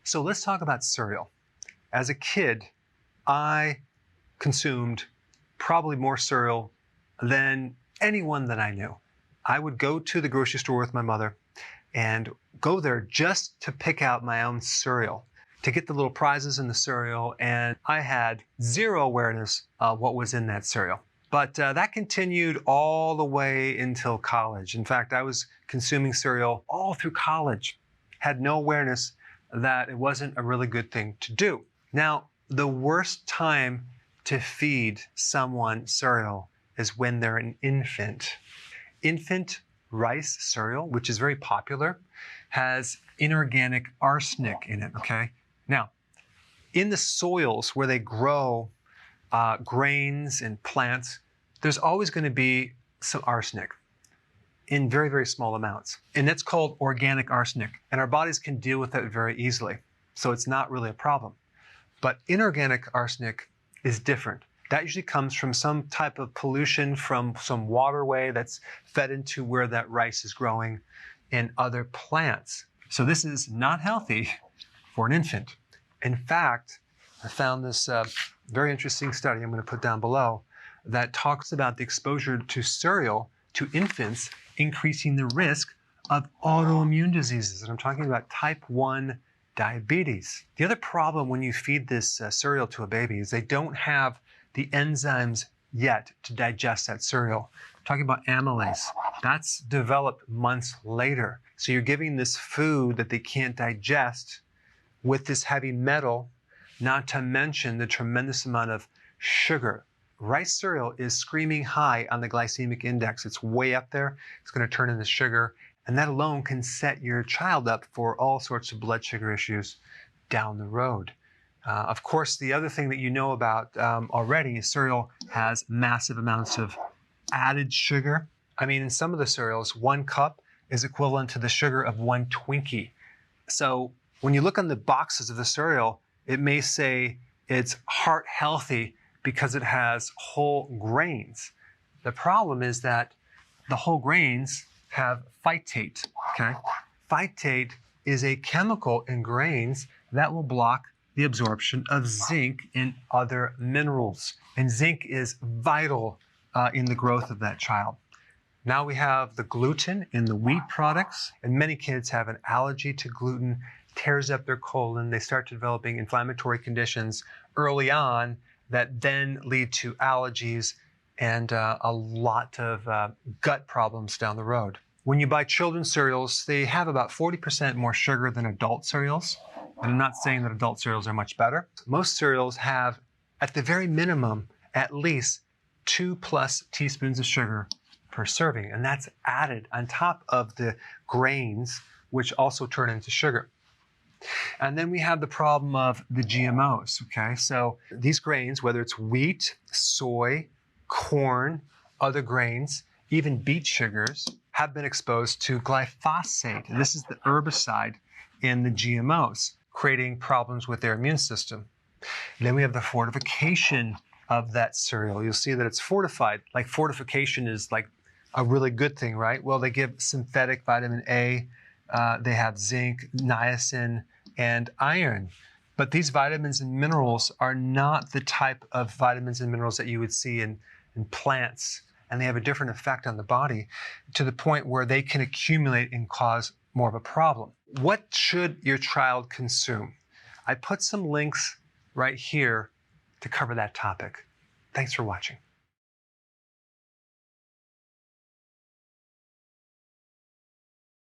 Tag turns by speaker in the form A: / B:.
A: So let's talk about cereal. As a kid, I consumed probably more cereal than anyone that I knew. I would go to the grocery store with my mother and go there just to pick out my own cereal, to get the little prizes in the cereal, and I had zero awareness of what was in that cereal. But that continued all the way until college. In fact, I was consuming cereal all through college, had no awareness that it wasn't a really good thing to do. Now, the worst time to feed someone cereal is when they're an infant. Infant rice cereal, which is very popular, has inorganic arsenic in it, okay? Now, in the soils where they grow grains and plants, there's always going to be some arsenic in very, very small amounts. And that's called organic arsenic. And our bodies can deal with that very easily. So it's not really a problem. But inorganic arsenic is different. That usually comes from some type of pollution from some waterway that's fed into where that rice is growing in other plants. So this is not healthy for an infant. In fact, I found this very interesting study I'm going to put down below that talks about the exposure to cereal to infants increasing the risk of autoimmune diseases. And I'm talking about type 1 diabetes. The other problem when you feed this cereal to a baby is they don't have the enzymes yet to digest that cereal. I'm talking about amylase. That's developed months later. So you're giving this food that they can't digest with this heavy metal, not to mention the tremendous amount of sugar. Rice cereal is screaming high on the glycemic index. It's way up there. It's going to turn into sugar. And that alone can set your child up for all sorts of blood sugar issues down the road. Of course, the other thing that you know about already is cereal has massive amounts of added sugar. I mean, in some of the cereals, 1 cup is equivalent to the sugar of 1 Twinkie. So when you look on the boxes of the cereal, it may say it's heart healthy because it has whole grains. The problem is that the whole grains have phytate, okay? Phytate is a chemical in grains that will block the absorption of zinc and other minerals. And zinc is vital in the growth of that child. Now we have the gluten in the wheat products, and many kids have an allergy to gluten, tears up their colon. They start developing inflammatory conditions early on that then lead to allergies and a lot of gut problems down the road. When you buy children's cereals, they have about 40% more sugar than adult cereals. And I'm not saying that adult cereals are much better. Most cereals have, at the very minimum, at least 2+ teaspoons of sugar per serving. And that's added on top of the grains, which also turn into sugar. And then we have the problem of the GMOs, okay? So these grains, whether it's wheat, soy, corn, other grains, even beet sugars, have been exposed to glyphosate. And this is the herbicide in the GMOs, creating problems with their immune system. And then we have the fortification of that cereal. You'll see that it's fortified. Like fortification is like a really good thing, right? Well, they give synthetic vitamin A, they have zinc, niacin, and iron. But these vitamins and minerals are not the type of vitamins and minerals that you would see in plants. And they have a different effect on the body to the point where they can accumulate and cause more of a problem. What should your child consume? I put some links right here to cover that topic. Thanks for watching.